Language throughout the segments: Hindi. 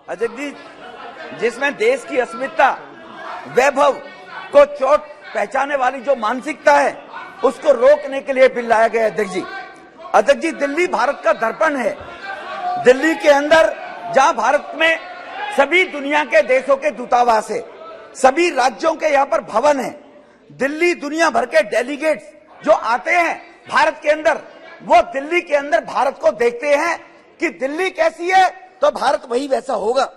अध्यक्ष जी, जिसमें देश की अस्मिता, वैभव को चोट पहचाने वाली जो मानसिकता है, उसको रोकने के लिए बिल लाया गया है। अध्यक्ष जी, दिल्ली भारत का दर्पण है। दिल्ली के अंदर जहां भारत में सभी दुनिया के देशों के दूतावास है, सभी राज्यों के यहाँ पर भवन है, दिल्ली दुनिया भर के डेलीगेट्स जो आते हैं भारत के अंदर, वो दिल्ली के अंदर भारत को देखते हैं कि दिल्ली कैसी है तो भारत वही वैसा होगा।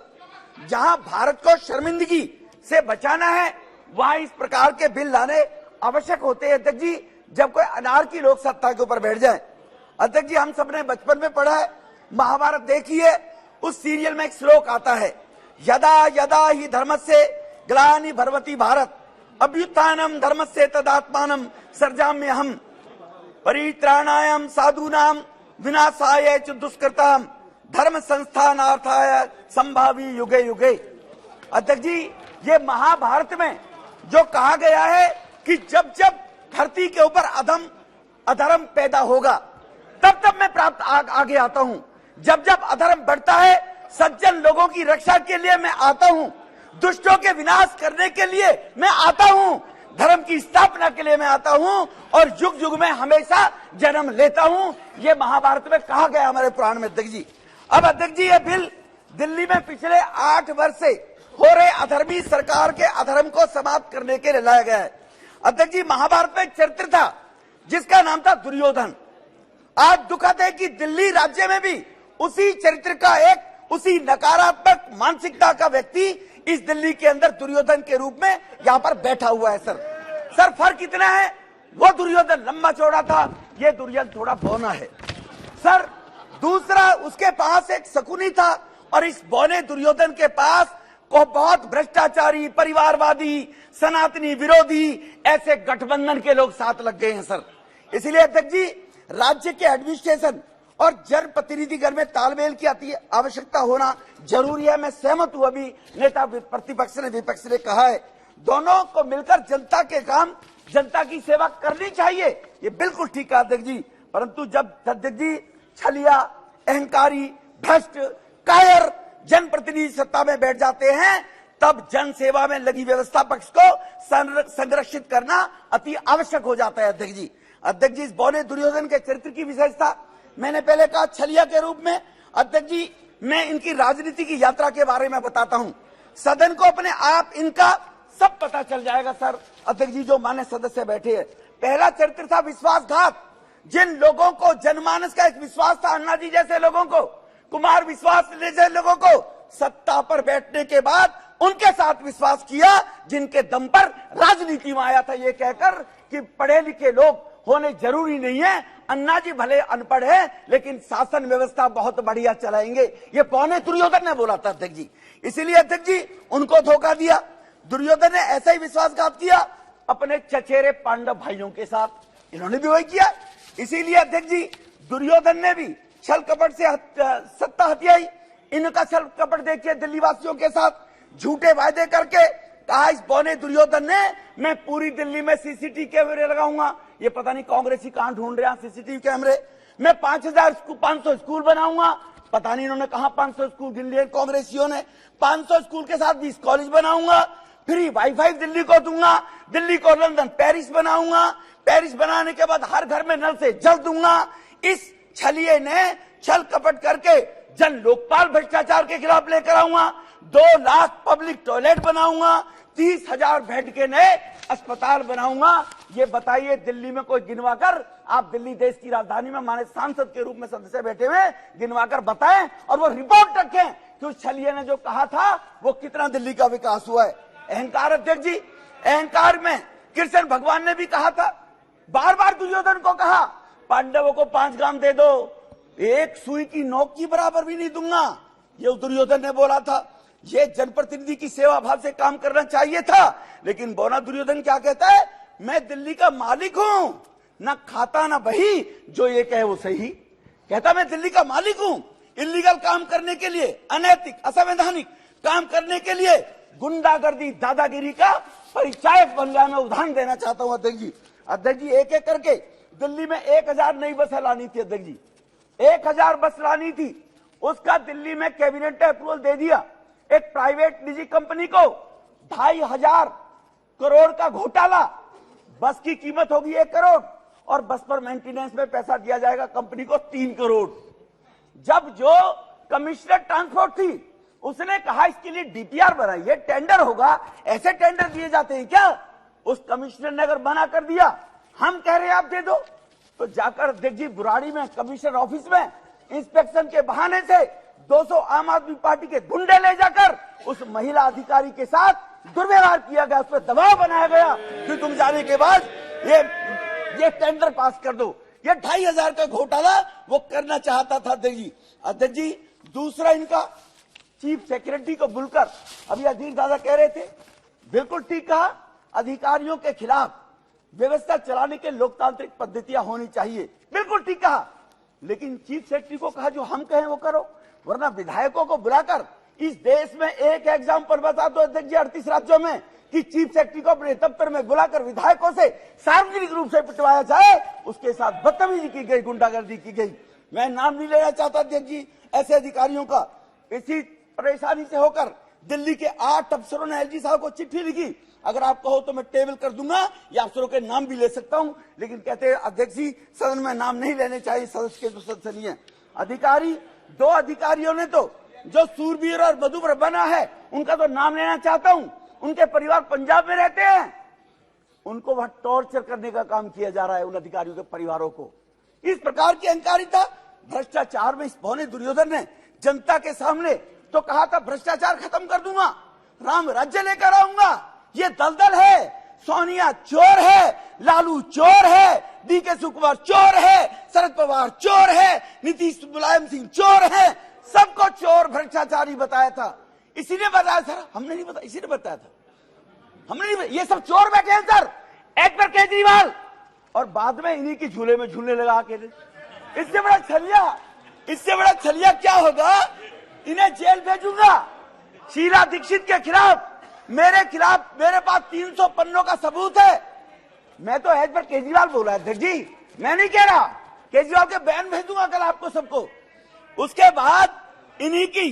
जहां भारत को शर्मिंदगी से बचाना है, वहां इस प्रकार के बिल लाने आवश्यक होते हैं। अध्यक्ष जी, जब कोई अनारकी लोक सत्ता के ऊपर बैठ जाए। अध्यक्ष जी, हम सबने बचपन में पढ़ा है, महाभारत देखिए, उस सीरियल में एक श्लोक आता है, यदा यदा ही धर्मस्य ग्लानि भर्वति भारत अभ्युत्थानम धर्मस्य तदात्मानम सर्जाम्यहम् परित्राणाय साधूनां विनाशाय च दुष्कृताम् धर्म संस्थानार्थाय संभावी युगे युगे। अध्यक्ष जी, ये महाभारत में जो कहा गया है कि जब जब धरती के ऊपर अधर्म पैदा होगा, तब तब मैं आगे आता हूं। जब जब अधर्म बढ़ता है, सज्जन लोगों की रक्षा के लिए मैं आता हूं, दुष्टों के विनाश करने के लिए मैं आता हूं, धर्म की स्थापना के लिए मैं आता हूं, और युग युग में हमेशा जन्म लेता हूं। ये महाभारत में कहा गया हमारे पुराण में। अध्यक्ष जी, अब अध्यक्ष जी, ये बिल दिल्ली में पिछले 8 वर्ष से हो रहे अधर्मी सरकार के अधर्म को समाप्त करने के लिए लाया गया है। अध्यक्ष जी, महाभारत में एक चरित्र था जिसका नाम था दुर्योधन। आज दुखद है कि दिल्ली राज्य में भी उसी चरित्र का उसी नकारात्मक मानसिकता का व्यक्ति इस दिल्ली के अंदर दुर्योधन के रूप में यहाँ पर बैठा हुआ है। सर फर्क इतना है, वो दुर्योधन लंबा चौड़ा था, ये दुर्योधन थोड़ा बौना है। सर दूसरा, उसके पास एक शकुनी था, और इस बौने दुर्योधन के पास को बहुत भ्रष्टाचारी, परिवारवादी, सनातनी विरोधी ऐसे गठबंधन के लोग साथ लग गए हैं। सर इसलिए अध्यक्ष जी, राज्य के एडमिनिस्ट्रेशन और जनप्रतिनिधिगण में तालमेल की आवश्यकता होना जरूरी है। मैं सहमत हूं, अभी नेता प्रतिपक्ष ने विपक्ष ने कहा है, दोनों को मिलकर जनता के काम, जनता की सेवा करनी चाहिए, ये बिल्कुल ठीक है अध्यक्ष जी। परंतु जब अध्यक्ष जी छलिया, अहंकारी, भ्रष्ट, कायर जनप्रतिनिधि सत्ता में बैठ जाते हैं, तब जन सेवा में लगी व्यवस्था पक्ष को संरक्षित करना अति आवश्यक हो जाता है। अध्यक्ष जी, इस बौने दुर्योधन के चरित्र की विशेषता मैंने पहले कहा, छलिया के रूप में। अध्यक्ष जी, मैं इनकी राजनीति की यात्रा के बारे में बताता हूं, सदन को अपने आप इनका सब पता चल जाएगा। सर अध्यक्ष जी, जो मान्य सदस्य बैठे हैं, पहला चरित्र था विश्वासघात। जिन लोगों को जनमानस का एक विश्वास था, अन्ना जी जैसे लोगों को, कुमार विश्वास जैसे लोगों को, सत्ता पर बैठने के बाद उनके साथ विश्वास किया, जिनके दम पर राजनीति में आया था, ये कहकर कि पढ़े लिखे लोग होने जरूरी नहीं है, अन्ना जी भले अनपढ़ है लेकिन शासन व्यवस्था बहुत बढ़िया चलाएंगे, ये पौने दुर्योधन ने बोला था। अध्यक्ष जी, इसीलिए अध्यक्ष जी उनको धोखा दिया। दुर्योधन ने ऐसा ही विश्वासघात किया अपने चचेरे पांडव भाइयों के साथ, इन्होंने भी वही किया। इसीलिए अध्यक्ष जी, दुर्योधन ने भी छल कपट से सत्ता हथियाई। इनका छल कपट देखिए, दिल्ली वासियों के साथ झूठे वायदे करके कहा, इस बौने दुर्योधन ने, मैं पूरी दिल्ली में सीसीटीवी कैमरे लगाऊंगा। ये पता नहीं कांग्रेसी कहां ढूंढ रहे हैं सीसीटीवी कैमरे। मैं 500 स्कूल बनाऊंगा, पता नहीं इन्होंने कहा 500 स्कूल गिन लिए कांग्रेसियों ने। 500 स्कूल के साथ 20 कॉलेज बनाऊंगा, फ्री वाईफाई दिल्ली को दूंगा, दिल्ली को लंदन पेरिस बनाऊंगा, पेरिस बनाने के बाद हर घर में नल से जल दूंगा। इस छलिए ने छल कपट करके जन लोकपाल भ्रष्टाचार के खिलाफ लेकर आऊंगा, 2 लाख पब्लिक टॉयलेट बनाऊंगा, 30,000 बेड के नए अस्पताल बनाऊंगा। ये बताइए, दिल्ली में कोई गिनवा कर, आप दिल्ली देश की राजधानी में माने सांसद के रूप में सदस्य बैठे हुए, गिनवा कर बताएं और वो रिपोर्ट रखें कि उस छलिए ने जो कहा था वो कितना दिल्ली का विकास हुआ है। अहंकार अध्यक्ष जी, अहंकार में कृष्ण भगवान ने भी कहा था, बार बार दुर्योधन को कहा, पांडवों को 5 ग्राम दे दो, एक सुई की नोक की बराबर भी नहीं दूंगा, ये दुर्योधन ने बोला था। ये जनप्रतिनिधि की सेवा भाव से काम करना चाहिए था, लेकिन बौना दुर्योधन क्या कहता है, मैं दिल्ली का मालिक हूं, ना खाता ना बही, जो ये कहे वो सही। कहता मैं दिल्ली का मालिक हूं, इलीगल काम करने के लिए, अनैतिक असंवैधानिक काम करने के लिए, गुंडागर्दी दादागिरी का परिचायक बन गया। मैं उदाहरण देना चाहता हूं अध्यक्ष जी, एक एक करके दिल्ली में 1000 नई बसें लानी थी। अध्यक्ष जी, 1000 बस लानी थी, उसका दिल्ली में कैबिनेट ने अप्रूवल दे दिया। एक प्राइवेट निजी कंपनी को 2,500 करोड़ का घोटाला, बस की कीमत होगी 1 करोड़ और बस पर मेंटेनेंस में पैसा दिया जाएगा कंपनी को 3 करोड़। जब जो कमिश्नर ट्रांसपोर्ट थी उसने कहा इसके लिए डीपीआर बनाइए, टेंडर होगा, ऐसे टेंडर दिए जाते हैं क्या? उस कमिश्नर ने अगर मना कर दिया, हम कह रहे हैं आप दे दो, तो जाकर देखिए बुराड़ी में कमिश्नर ऑफिस में इंस्पेक्शन के बहाने से 200 आम आदमी पार्टी के गुंडे ले जाकर उस महिला अधिकारी के साथ दुर्व्यवहार किया गया, उस पर दबाव बनाया गया कि तुम जाने के बाद ये टेंडर पास कर दो। ये 2,500 का घोटाला वो करना चाहता था अध्यक्ष जी। दूसरा, इनका चीफ सेक्रेटरी को बुलकर अभी अधीर दादा कह रहे थे, बिल्कुल ठीक कहा, अधिकारियों के खिलाफ व्यवस्था चलाने के लोकतांत्रिक पद्धतियां होनी चाहिए, बिल्कुल ठीक कहा। लेकिन चीफ सेक्रेटरी को कहा जो हम कहें वो करो, वरना विधायकों को बुलाकर इस देश में एक एग्जाम्पल बता दो अध्यक्ष जी 38 राज्यों में कि चीफ सेक्रेटरी को अपने दफ्तर में बुलाकर विधायकों से सार्वजनिक रूप से पिटवाया जाए, उसके साथ बदतमीजी की गई, गुंडागर्दी की गई। मैं नाम नहीं लेना चाहता अध्यक्ष जी ऐसे अधिकारियों का। इसी परेशानी से होकर दिल्ली के 8 अफसरों ने एलजी साहब को चिट्ठी लिखी, अगर आप कहो तो मैं टेबल कर दूंगा या अफसरों के नाम भी ले सकता हूं, लेकिन कहते हैं अध्यक्ष जी सदन में नाम नहीं लेने चाहिए, सदस्य के तो सदस्य नहीं है। अधिकारी, 2 अधिकारियों ने तो जो सूरबीर और मधुबर बना है उनका तो नाम लेना चाहता हूं, उनके परिवार पंजाब में रहते हैं, उनको वहां टॉर्चर करने का काम किया जा रहा है उन अधिकारियों के परिवारों को। इस प्रकार की अहंकारिता, भ्रष्टाचार में इस भौने दुर्योधन ने जनता के सामने तो कहा था भ्रष्टाचार खत्म कर दूंगा, राम राज्य लेकर आऊंगा। ये दलदल है, सोनिया चोर है, लालू चोर है, डीके शिवकुमार चोर है, शरद पवार चोर है, नीतीश मुलायम सिंह चोर है, सबको चोर भ्रष्टाचारी बताया था। इसी ने बताया सर, हमने नहीं बताया, इसी ने बताया था, हमने नहीं बताया। ये सब चोर बैठे हैं सर, एक पर केजरीवाल, और बाद में इन्हीं की झूले में झूलने लगा अकेले। इससे बड़ा छलिया क्या होगा? इन्हें जेल भेजूंगा। शीला दीक्षित के खिलाफ मेरे पास 300 पन्नों का सबूत है। मैं तो एज पर केजरीवाल बोला अध्यक्ष जी, मैं नहीं कह रहा, केजरीवाल के बयान भेजूंगा कल आपको सबको। उसके बाद इन्हीं की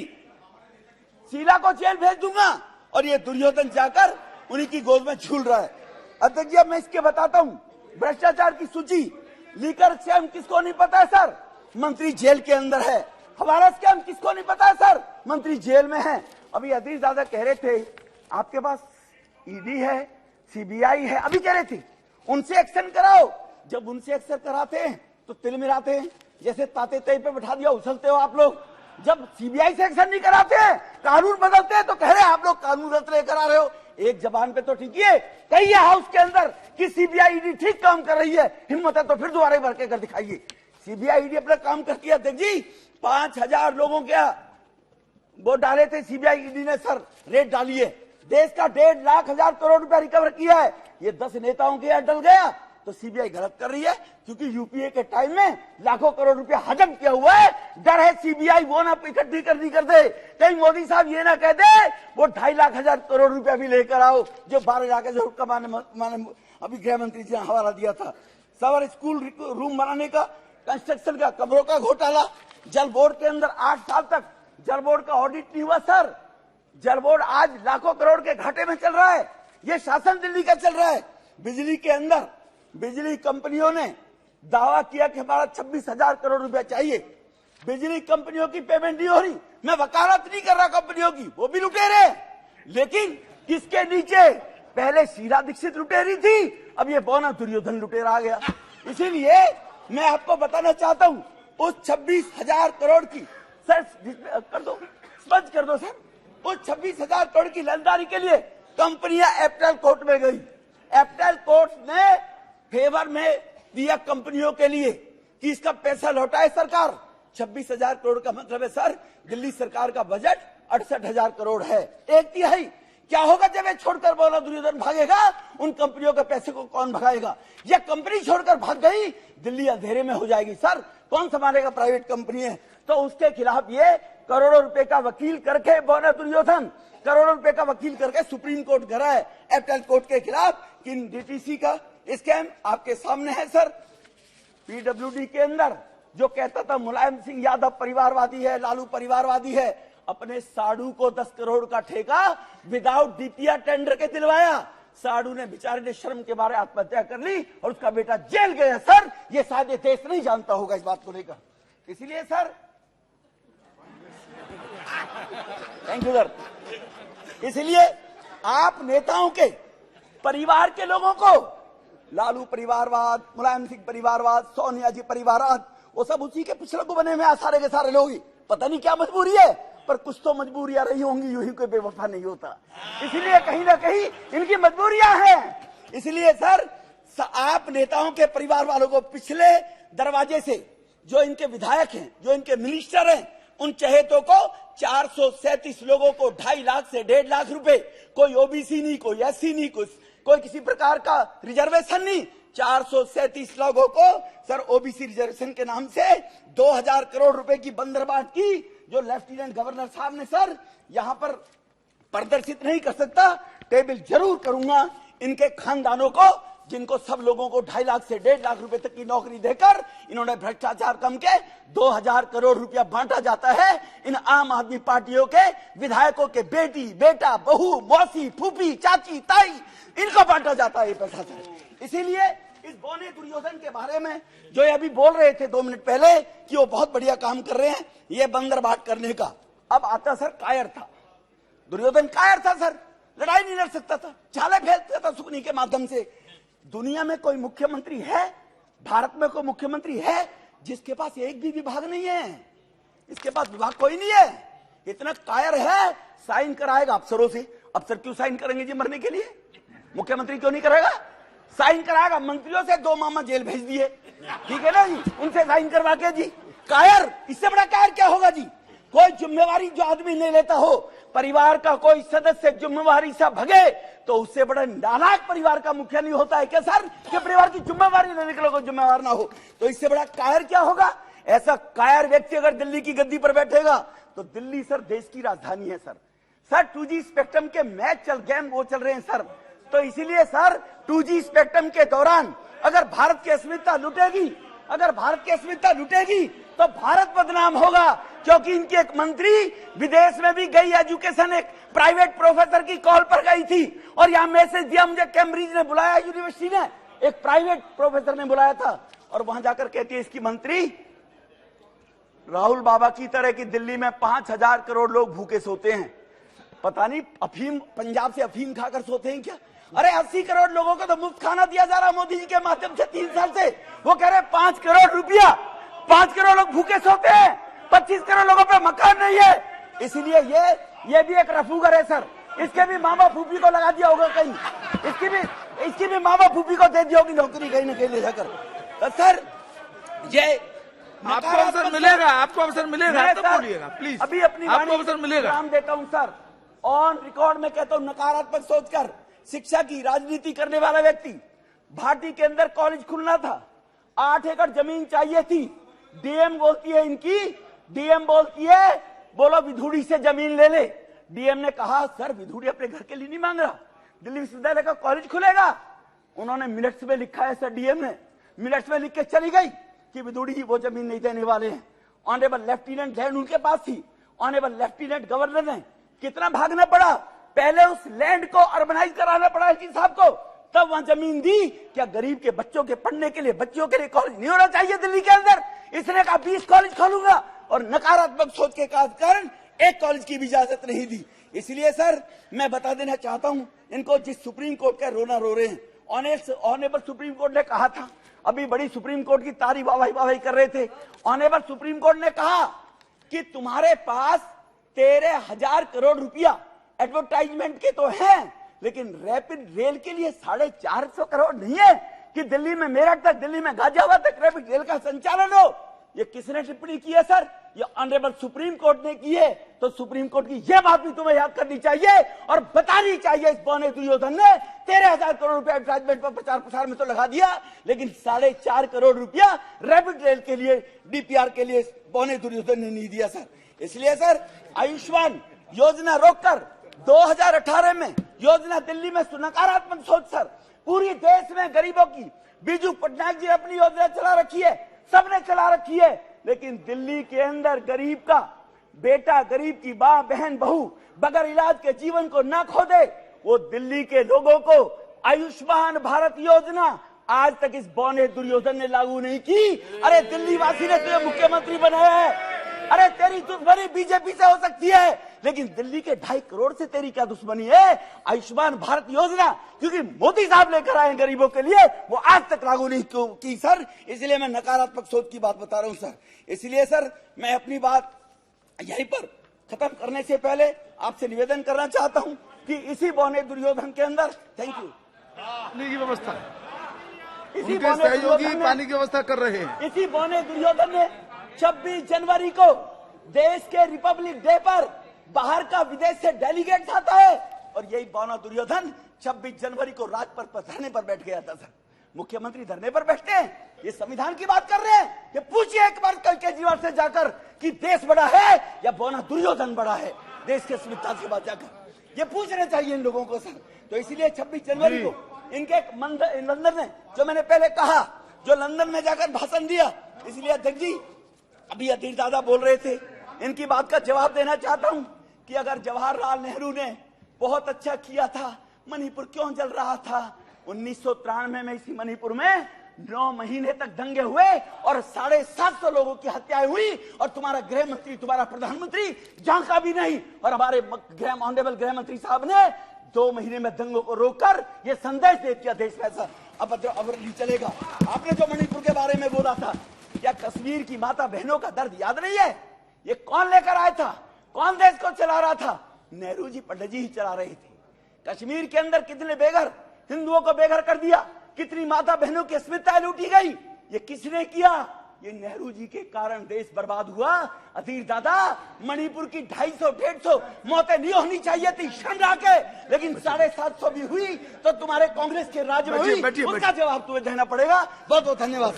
शीला को जेल भेज दूंगा और ये दुर्योधन जाकर उन्हीं की गोद में झूल रहा है। अध्यक्ष जी अब मैं इसके बताता हूं, भ्रष्टाचार की सूची, लीकर स्कैम किसको नहीं पता है सर? मंत्री जेल के अंदर है। हवाला स्कैम किसको नहीं पता है सर? मंत्री जेल में है। अभी अधीर दादा कह रहे थे आपके पास ईडी है, सीबीआई है, अभी कह रहे थे उनसे एक्शन कराओ। जब उनसे एक्शन कराते हैं तो तिल मिलाते हैं, जैसे ताते तय पे बैठा दिया उछलते हो आप लोग। जब सीबीआई से एक्शन नहीं कराते हैं, कानून बदलते हैं तो कह रहे हैं आप लोग कानून रद्द करा रहे हो। एक जबान पे तो ठीक है, कहिए हाउस के अंदर कि सीबीआई ईडी ठीक काम कर रही है, हिम्मत है तो फिर दोबारा भर के कर दिखाइए। सीबीआई ईडी अपना काम करती है अध्यक्ष जी। 5,000 लोगों के वो डाले थे सीबीआई ईडी ने सर, रेट डाली है, देश का 1.5 लाख करोड़ रुपया रिकवर किया है। ये 10 नेताओं के यहाँ डल गया तो सीबीआई गलत कर रही है, क्योंकि यूपीए के टाइम में लाखों करोड़ रुपया हजम किया हुआ है। डर है सीबीआई वो ना इकट्ठी कर दे, कहीं मोदी साहब ये ना कह दे वो 2.5 लाख करोड़ रुपया भी लेकर आओ जो 12 लाख माने अभी गृह मंत्री जी ने हवाला दिया था। सवार स्कूल रूम बनाने का, कंस्ट्रक्शन का, कमरों का घोटाला, जल बोर्ड के अंदर 8 साल तक जल बोर्ड का ऑडिट नहीं हुआ सर। जल बोर्ड आज लाखों करोड़ के घाटे में चल रहा है। ये शासन दिल्ली का चल रहा है। बिजली के अंदर बिजली कंपनियों ने दावा किया कि हमारा 26,000 करोड़ रुपया चाहिए। बिजली कंपनियों की पेमेंट नहीं हो रही। मैं वकालत नहीं कर रहा कंपनियों की, वो भी लुटेरे, लेकिन किसके नीचे? पहले शीला दीक्षित लुटेरी थी, अब ये बौना दुर्योधन लुटेरा आ गया। इसीलिए मैं आपको बताना चाहता हूं, उस 26,000 करोड़ की सर कर दो, स्पष्ट कर दो सर, उस 26,000 करोड़ की लेनदारी के लिए कंपनियां एप्टल कोर्ट में गई। एप्टल कोर्ट ने फेवर में दिया कंपनियों के लिए कि इसका पैसा लौटाए सरकार। 26,000 करोड़ का मतलब है सर, दिल्ली सरकार का बजट 68,000 करोड़ है, 1/3। क्या होगा जब ये छोड़कर बोला दुर्योधन भागेगा? उन कंपनियों के पैसे को कौन भगाएगा? यह कंपनी छोड़कर भाग गई, दिल्ली अंधेरे में हो जाएगी सर, कौन संभालेगा? प्राइवेट कंपनी है। तो उसके खिलाफ ये करोड़ों रुपए का वकील करके बोला दुर्योधन, करोड़ों रुपए का वकील करके सुप्रीम कोर्ट गया है एप्टल कोर्ट के खिलाफ। किन डीटीसी का स्कैम आपके सामने है सर। पीडब्ल्यूडी के अंदर जो कहता था मुलायम सिंह यादव परिवारवादी है, लालू परिवारवादी है, अपने साडू को 10 करोड़ का ठेका विदाउट डीपीआर टेंडर के दिलवाया। साडू ने बेचारे ने शर्म के बारे आत्महत्या कर ली और उसका बेटा जेल गया। सर, ये शायद ये देश नहीं जानता होगा इस बात को लेकर। इसलिए सर, थैंक यू सर। इसलिए आप नेताओं के परिवार के लोगों को लालू परिवारवाद, मुलायम सिंह परिवारवाद, सोनिया जी परिवारवाद, वो सब उसी के पिछले को बने में सारे के सारे लोग ही। पता नहीं क्या मजबूरी है, पर कुछ तो मजबूरियां रही होंगी, यूं ही कोई बेवफा नहीं होता। इसलिए कहीं ना कहीं इनकी मजबूरियां हैं। इसलिए सर, आप नेताओं के परिवार वालों को पिछले दरवाजे से जो इनके विधायक हैं, जो इनके मिनिस्टर हैं, उन चहेतों को 437 लोगों को 2.5 लाख से 1.5 लाख रुपए, कोई ओबीसी नहीं, कोई एससी नहीं, कोई किसी प्रकार का रिजर्वेशन नहीं, 437 लोगों को सर ओबीसी रिजर्वेशन के नाम से 2000 करोड़ रुपए की बंदरबाट की, जो लेफ्टिनेंट गवर्नर साहब ने सर यहां पर प्रदर्शित नहीं कर सकता। टेबल जरूर करूंगा इनके खानदानों को, जिनको सब लोगों को 2.5 लाख से 1.5 लाख रुपए तक की नौकरी देकर इन्होंने भ्रष्टाचार कम के 2000 करोड़ रुपया बांटा जाता है। इन आम आदमी पार्टियों के विधायकों के बेटी, बेटा, बहू, मौसी, फूफी, चाची, ताई, इनको बांटा जाता है ये पैसा सर। इसीलिए इस बौने दुर्योधन के बारे में जो ये अभी बोल रहे थे 2 मिनट पहले कि वो बहुत बढ़िया काम कर रहे हैं ये बंदरबाट करने का, अब आता सर कायर था। दुर्योधन कायर था सर, लड़ाई नहीं लड़ सकता था, चाले फेंकता था सुकनी के माध्यम से। दुनिया में कोई मुख्यमंत्री है, भारत में कोई मुख्यमंत्री है जिसके पास एक भी विभाग नहीं है? इसके पास विभाग कोई नहीं है। इतना कायर है, साइन कराएगा अफसरों से। अफसर क्यों साइन करेंगे जी मरने के लिए? मुख्यमंत्री क्यों नहीं कराएगा? साइन कराएगा मंत्रियों से। 2 मामा जेल भेज दिए, ठीक है ना जी, उनसे साइन करवा के जी। कायर, इससे बड़ा कायर क्या होगा जी? कोई जिम्मेवारी जो आदमी नहीं लेता हो, परिवार का कोई सदस्य जिम्मेवारी से भगे, तो उससे बड़ा नालायक परिवार का मुखिया नहीं होता है क्या सर? कि परिवार की जिम्मेवारी लेने के लोग जिम्मेवार ना हो, तो इससे बड़ा कायर क्या होगा? ऐसा कायर व्यक्ति अगर दिल्ली की गद्दी पर बैठेगा तो दिल्ली सर देश की राजधानी है सर। सर 2G स्पेक्ट्रम के मैच गेम वो चल रहे हैं सर, तो इसीलिए सर 2G स्पेक्ट्रम के दौरान अगर भारत की अस्मिता लुटेगी, अगर भारत की अस्मिता लुटेगी तो भारत बदनाम होगा। क्योंकि इनकी एक मंत्री विदेश में भी गई, एजुकेशन एक प्राइवेट प्रोफेसर की कॉल पर गई थी और यहां मैसेज दिया, मुझे कैम्ब्रिज ने बुलाया, यूनिवर्सिटी ने, एक प्राइवेट प्रोफेसर ने बुलाया था, और वहां जाकर कहती है इसकी मंत्री, राहुल बाबा की तरह की दिल्ली में 5000 करोड़ लोग भूखे सोते हैं, पता नहीं अफीम पंजाब से अफीम खाकर सोते हैं क्या? अरे 80 करोड़ लोगों को तो मुफ्त खाना दिया जा रहा मोदी जी के माध्यम से 3 साल से। वो कह रहे 5 करोड़ रुपया, 5 करोड़ लोग भूखे सोते हैं, 25 करोड़ लोगों पे मकान नहीं है। इसलिए ये भी एक रफूगर है सर, इसके भी मामा फूफी को लगा दिया होगा कहीं, इसकी भी मामा फूफी को दे दी होगी नौकरी कहीं ना कहीं ले जाकर। तो सर ये आपको अवसर मिलेगा, आपको अवसर मिलेगा तो बोलिएगा प्लीज। अभी अपनी आपको अवसर मिलेगा, नाम देता हूं सर, ऑन रिकॉर्ड में कहता हूं, नकारात्मक सोचकर शिक्षा की राजनीति करने वाला व्यक्ति। भाटी के अंदर कॉलेज खुलना था, 8 एकड़ जमीन चाहिए थी, डीएम बोलती है इनकी, डीएम बोलती है बोलो विधुड़ी से जमीन ले ले। डीएम ने कहा सर विधुड़ी अपने घर के लिए नहीं मांग रहा, दिल्ली विश्वविद्यालय का कॉलेज खुलेगा। उन्होंने मिनट्स में लिखा है सर, डीएम ने मिनट्स में लिख के चली गई कि विधुड़ी जी वो जमीन नहीं देने वाले हैं। ऑनरेबल लेफ्टिनेंट लैंड उनके पास थी, ऑनरेबल लेफ्टिनेंट गवर्नर ने कितना भागना पड़ा, पहले उस लैंड को अर्बनाइज कराना पड़ा एसडी साहब को, तब वहां जमीन दी। क्या गरीब के बच्चों के पढ़ने के लिए, बच्चियों के लिए कॉलेज नहीं होना चाहिए दिल्ली के अंदर? इसने कहा 20 कॉलेज खोलूंगा, और नकारात्मक सोच के कारण एक कॉलेज की भी इजाजत नहीं दी। इसलिए सर मैं बता देना चाहता हूं इनको, जिस सुप्रीम कोर्ट का रोना रो रहे हैं, ऑनरेबल सुप्रीम कोर्ट ने कहा था, अभी बड़ी सुप्रीम कोर्ट की तारीफ वाहवाही कर रहे थे, ऑनरेबल सुप्रीम कोर्ट ने कहा कि तुम्हारे पास 13,000 करोड़ रुपया एडवर्टाइजमेंट के तो हैं, लेकिन रैपिड रेल के लिए 450 करोड़ नहीं है कि दिल्ली में मेरठ तक, दिल्ली में गाजियाबाद तक रैपिड रेल का संचालन हो। ये किसने टिप्पणी की है सर? ये ऑनरेबल सुप्रीम कोर्ट ने की है। तो सुप्रीम कोर्ट की यह बात भी तुम्हें याद करनी चाहिए और बतानी चाहिए, इस बौने दुर्योधन ने 13,000 करोड़ रुपया एडवर्टाइजमेंट पर प्रचार प्रसार में तो लगा दिया, लेकिन 4.5 करोड़ रुपया रैपिड रेल के लिए, डीपीआर के लिए बौने दुर्योधन ने नहीं दिया सर। इसलिए सर आयुष्मान योजना रोककर 2018 में योजना दिल्ली में नकारात्मक सोच सर, पूरी देश में गरीबों की, बीजू पटनायक जी अपनी योजना चला रखी है, सबने चला रखी है, लेकिन दिल्ली के अंदर गरीब का बेटा गरीब की मां बहन बहू बगैर इलाज के जीवन को न खो दे, वो दिल्ली के लोगों को आयुष्मान भारत योजना आज तक इस बौने दुर्योधन ने लागू नहीं की। अरे दिल्ली वासी ने तुझे मुख्यमंत्री बनाया है। अरे तेरी दुश्मनी बीजेपी से हो सकती है, लेकिन दिल्ली के 2.5 करोड़ से तेरी क्या दुश्मनी है? आयुष्मान भारत योजना क्योंकि मोदी साहब लेकर आए गरीबों के लिए, वो आज तक लागू नहीं की सर। इसलिए मैं नकारात्मक सोच की बात बता रहा हूं सर। इसलिए सर मैं अपनी बात यहीं पर खत्म करने से पहले आपसे निवेदन करना चाहता हूं कि इसी बौने दुर्योधन के अंदर, थैंक यू, पानी की व्यवस्था, इसी उनके बौने सहयोगी दुर्योधन ने, पानी की व्यवस्था कर रहे हैं। इसी बौने दुर्योधन ने 26 जनवरी को देश के रिपब्लिक डे पर बाहर का विदेश से डेलीगेट आता है और यही बौना दुर्योधन 26 जनवरी को राजपथ पर धरने पर बैठ गया था सर। मुख्यमंत्री धरने पर बैठते हैं, ये संविधान की बात कर रहे हैं। ये पूछिए एक बार कल केजरीवाल से जाकर कि देश बड़ा है या बौना दुर्योधन बड़ा है, देश के संविधान के बाद जाकर ये पूछना चाहिए इन लोगों को सर। तो इसलिए 26 जनवरी को इनके लंदन में, जो मैंने पहले कहा, जो लंदन में जाकर भाषण दिया, इसलिए अध्यक्ष जी अभी अधीर दादा बोल रहे थे, इनकी बात का जवाब देना चाहता हूं कि अगर जवाहरलाल नेहरू ने बहुत अच्छा किया था, मणिपुर क्यों जल रहा था? 1993 में इसी मणिपुर में 9 महीने तक दंगे हुए और 750 लोगों की हत्याएं हुई और तुम्हारा गृह मंत्री, तुम्हारा प्रधानमंत्री झांका भी नहीं। और हमारे ऑनरेबल गृह मंत्री साहब ने 2 महीने में दंगों को रोककर यह संदेश दे दिया देश में ऐसा अब नहीं चलेगा। आपने जो मणिपुर के बारे में बोला था, क्या कश्मीर की माता बहनों का दर्द याद नहीं है? ये कौन लेकर आया था? कौन देश को चला रहा था? नेहरू जी, पंडित जी ही चला रहे थे। कश्मीर के अंदर कितने बेघर हिंदुओं को बेघर कर दिया, कितनी माता बहनों की अस्मिताएं लूटी गई, ये किसने किया? ये नेहरू जी के कारण देश बर्बाद हुआ। अधीर दादा, मणिपुर की 250-150 मौतें नहीं होनी चाहिए थी शर्मा के, लेकिन 750 भी हुई तो तुम्हारे कांग्रेस के राज में हुई। उसका जवाब तुम्हें देना पड़ेगा। बहुत बहुत धन्यवाद।